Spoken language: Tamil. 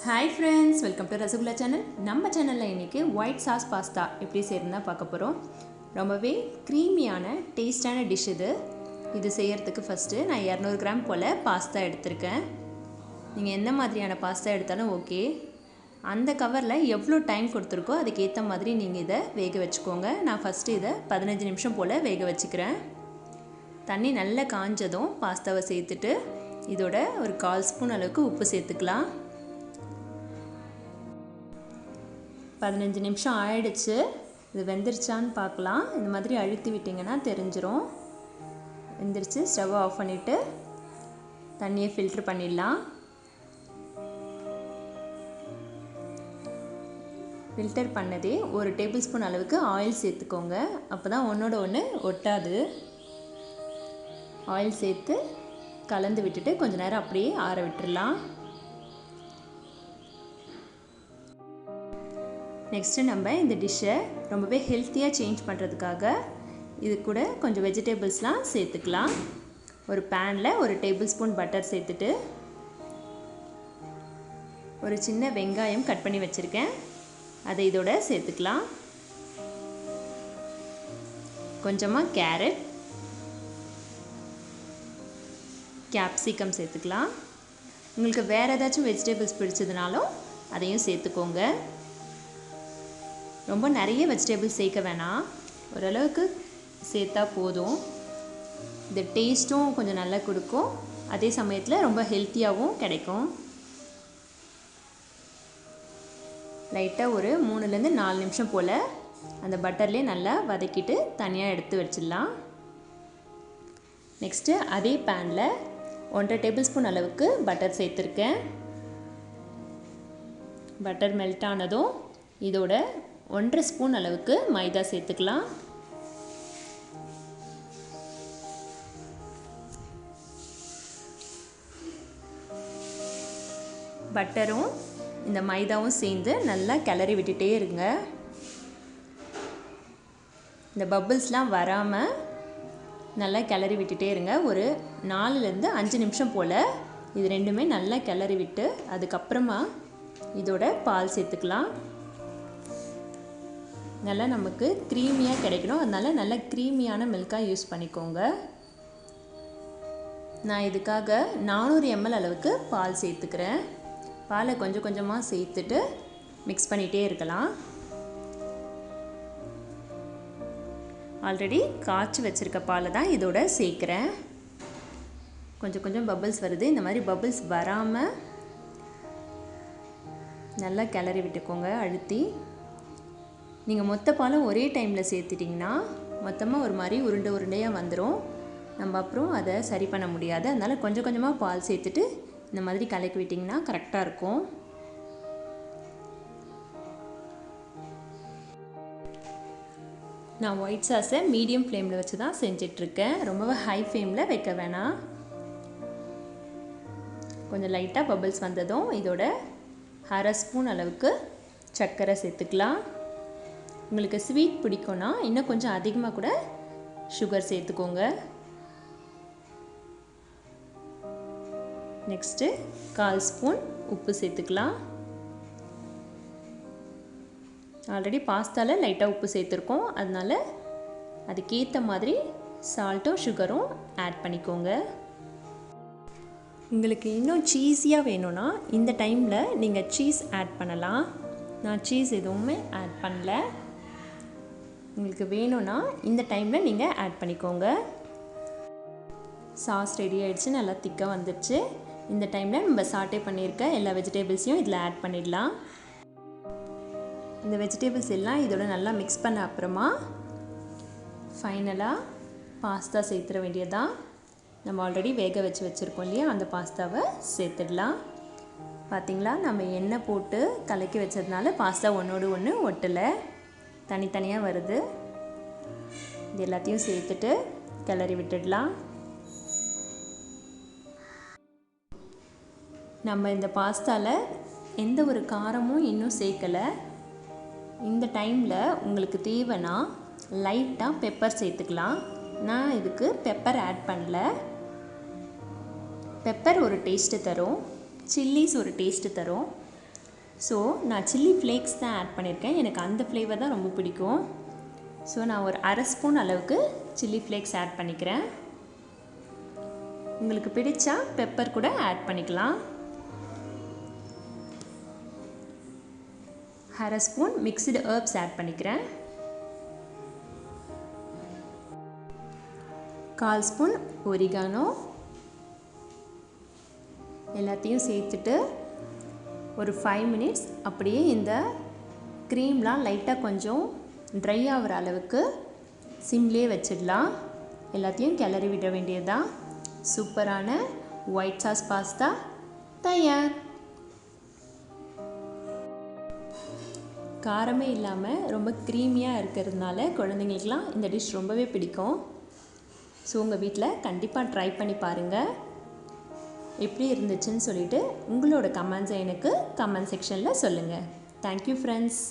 Hi friends, welcome to Rasagula channel. நம்ம சேனல்ல இன்னைக்கு white sauce pasta எப்படி செய்யறதுன்னு பார்க்க போறோம். ரொம்பவே creamy-யான டேஸ்டான டிஷ் இது. இது செய்யிறதுக்கு ஃபர்ஸ்ட் நான் 200 கிராம் போல பாஸ்தா எடுத்துர்க்கேன். நீங்க எந்த மாதிரியான பாஸ்தா எடுத்தாலும் ஓகே. அந்த கவர்ல எவ்வளவு டைம் கொடுத்திருக்கோ அதுக்கு ஏத்த மாதிரி நீங்க இத வேக வெச்சுக்கோங்க. நான் ஃபர்ஸ்ட் இத 15 நிமிஷம் போல வேக வெச்சுக்கிறேன். தண்ணி நல்லா காஞ்சதும் பாஸ்தாவை சேர்த்துட்டு இதோட ஒரு 1/4 ஸ்பூன் அளவுக்கு உப்பு சேர்த்துக்கலாம். 15 நிமிஷம் ஆயிடுச்சு. இது வெந்திருச்சான்னு பார்க்கலாம். இந்த மாதிரி அழுத்தி விட்டீங்கன்னா தெரிஞ்சிரும். வெந்திருச்சு. ஸ்டவ் ஆஃப் பண்ணிட்டு தண்ணியை ஃபில்டர் பண்ணிடலாம். ஃபில்டர் பண்ணதே 1 டேபிள் ஸ்பூன் அளவுக்கு ஆயில் சேர்த்துக்கோங்க. அப்பதான் ஒன்னோட ஒன்று ஒட்டாது. ஆயில் சேர்த்து கலந்து விட்டுட்டு கொஞ்ச நேரம் அப்படியே ஆற விட்டுறலாம். நெக்ஸ்ட் நம்ம இந்த டிஷ்ஷை ரொம்பவே ஹெல்த்தியாக சேஞ்ச் பண்ணுறதுக்காக இது கூட கொஞ்சம் வெஜிடபிள்ஸ்லாம் சேர்த்துக்கலாம். ஒரு பேனில் 1 டேபிள் ஸ்பூன் பட்டர் சேர்த்துட்டு ஒரு சின்ன வெங்காயம் கட் பண்ணி வச்சுருக்கேன், அதை இதோட சேர்த்துக்கலாம். கொஞ்சமாக கேரட், கேப்சிகம் சேர்த்துக்கலாம். உங்களுக்கு வேறு ஏதாச்சும் வெஜிடபிள்ஸ் பிடிச்சதுனாலும் அதையும் சேர்த்துக்கோங்க. ரொம்ப நிறைய வெஜிடபிள்ஸ் சேர்க்க வேணாம், ஓரளவுக்கு சேர்த்தா போதும். இந்த டேஸ்ட்டும் கொஞ்சம் நல்லா கொடுக்கும், அதே சமயத்தில் ரொம்ப ஹெல்த்தியாகவும் கிடைக்கும். லைட்டாக ஒரு 3லேருந்து 4 நிமிஷம் போல் அந்த பட்டர்லேயே நல்லா வதக்கிட்டு தனியாக எடுத்து வச்சிடலாம். நெக்ஸ்ட்டு அதே பேனில் 1/2 டேபிள் ஸ்பூன் அளவுக்கு பட்டர் சேர்த்துருக்கேன். பட்டர் மெல்ட் ஆனதும் இதோட 1/2 ஸ்பூன் அளவுக்கு மைதா சேர்த்துக்கலாம். பட்டரும் இந்த மைதாவும் சேர்ந்து நல்லா கிளறி விட்டுட்டே இருங்க. இந்த பபிள்ஸ்லாம் வராமல் நல்லா கிளறி விட்டுட்டே இருங்க. ஒரு 4லேருந்து 5 நிமிஷம் போல் இது ரெண்டுமே நல்லா கிளறி விட்டு அதுக்கப்புறமா இதோட பால் சேர்த்துக்கலாம். நல்லா நமக்கு க்ரீமியாக கிடைக்கணும், அதனால் நல்லா க்ரீமியான மில்காக யூஸ் பண்ணிக்கோங்க. நான் இதுக்காக 400 ml அளவுக்கு பால் சேர்த்துக்கிறேன். பாலை கொஞ்சம் கொஞ்சமாக சேர்த்துட்டு மிக்ஸ் பண்ணிகிட்டே இருக்கலாம். ஆல்ரெடி காய்ச்சி வச்சுருக்க பாலை தான் இதோட சேர்க்குறேன். கொஞ்சம் கொஞ்சம் பபிள்ஸ் வருது. இந்த மாதிரி பபிள்ஸ் வராமல் நல்லா கிளறி விட்டுக்கோங்க அழுத்தி. நீங்கள் மொத்த பாலும் ஒரே டைமில் சேர்த்துட்டிங்கன்னா மொத்தமாக ஒரு மாதிரி உருண்டை உருண்டையாக வந்துடும். நம்ம அப்புறம் அதை சரி பண்ண முடியாது. அதனால் கொஞ்சம் கொஞ்சமாக பால் சேர்த்துட்டு இந்த மாதிரி கலக்கி விட்டிங்கன்னா கரெக்டாக இருக்கும். நான் ஒயிட் சாஸை மீடியம் ஃப்ளேமில் வச்சு தான் செஞ்சிட்ருக்கேன். ரொம்பவே ஹை ஃப்ளேமில் வைக்க வேணாம். கொஞ்சம் லைட்டாக பபிள்ஸ் வந்ததும் இதோட 1/2 ஸ்பூன் அளவுக்கு சர்க்கரை சேர்த்துக்கலாம். உங்களுக்கு ஸ்வீட் பிடிக்கும்னா இன்னும் கொஞ்சம் அதிகமாக கூட சுகர் சேர்த்துக்கோங்க. நெக்ஸ்ட்டு 1/4 ஸ்பூன் உப்பு சேர்த்துக்கலாம். ஆல்ரெடி பாஸ்தாவில் லைட்டாக உப்பு சேர்த்துருக்கோம், அதனால் அதுக்கேற்ற மாதிரி சால்ட்டும் சுகரும் ஆட் பண்ணிக்கோங்க. உங்களுக்கு இன்னும் சீஸியாக வேணும்னா இந்த டைமில் நீங்கள் சீஸ் ஆட் பண்ணலாம். நான் சீஸ் எதுவுமே ஆட் பண்ணல. உங்களுக்கு வேணும்னா இந்த டைமில் நீங்கள் ஆட் பண்ணிக்கோங்க. சாஸ் ரெடி ஆகிடுச்சு, நல்லா திக்காக வந்துடுச்சு. இந்த டைமில் நம்ம சாட்டே பண்ணியிருக்க எல்லா வெஜிடபிள்ஸையும் இதில் ஆட் பண்ணிடலாம். இந்த வெஜிடபிள்ஸ் எல்லாம் இதோட நல்லா மிக்ஸ் பண்ண அப்புறமா ஃபைனலாக பாஸ்தா சேர்த்துட வேண்டியதான். நம்ம ஆல்ரெடி வேக வச்சுருக்கோம் இல்லையா, அந்த பாஸ்தாவை சேர்த்துடலாம். பார்த்திங்களா, நம்ம எண்ணெய் போட்டு கலக்கி வச்சதுனால பாஸ்தா ஒன்றோடு ஒன்று ஒட்டலை, தனித்தனியாக வருது. இது எல்லாத்தையும் சேர்த்துட்டு கிளறி விட்டுடலாம். நம்ம இந்த பாஸ்தாவில் எந்த ஒரு காரமும் இன்னும் சேர்க்கலை. இந்த டைமில் உங்களுக்கு தேவைன்னா லைட்டாக பெப்பர் சேர்த்துக்கலாம். நான் இதுக்கு பெப்பர் ஆட் பண்ணல. பெப்பர் ஒரு டேஸ்ட்டு தரும், சில்லிஸ் ஒரு டேஸ்ட்டு தரும். ஸோ நான் சில்லி ஃப்ளேக்ஸ் தான் ஆட் பண்ணியிருக்கேன். எனக்கு அந்த ஃப்ளேவர் தான் ரொம்ப பிடிக்கும். ஸோ நான் ஒரு அரை ஸ்பூன் அளவுக்கு சில்லி ஃப்ளேக்ஸ் ஆட் பண்ணிக்கிறேன். உங்களுக்கு பிடிச்சா பெப்பர் கூட ஆட் பண்ணிக்கலாம். அரை ஸ்பூன் மிக்ஸ்டு ஹெர்ப்ஸ் ஆட் பண்ணிக்கிறேன். 1/4 ஸ்பூன் ஒரிகானோ. எல்லாத்தையும் சேர்த்துட்டு ஒரு 5 மினிட்ஸ் அப்படியே இந்த க்ரீம்லாம் லைட்டாக கொஞ்சம் ட்ரை ஆகிற அளவுக்கு சிம்லேயே வச்சிடலாம். எல்லாத்தையும் கிளறி விட வேண்டியதுதான். சூப்பரான ஒயிட் சாஸ் பாஸ்தா தயார். காரமே இல்லாமல் ரொம்ப க்ரீமியாக இருக்கிறதுனால குழந்தைங்களுக்கெலாம் இந்த டிஷ் ரொம்பவே பிடிக்கும். ஸோ உங்கள் வீட்டில் கண்டிப்பாக ட்ரை பண்ணி பாருங்கள். எப்படி இருந்துச்சுன்னு சொல்லிவிட்டு உங்களோட கமெண்ட்ஸை எனக்கு கமெண்ட் செக்ஷனில் சொல்லுங்கள். Thank you friends.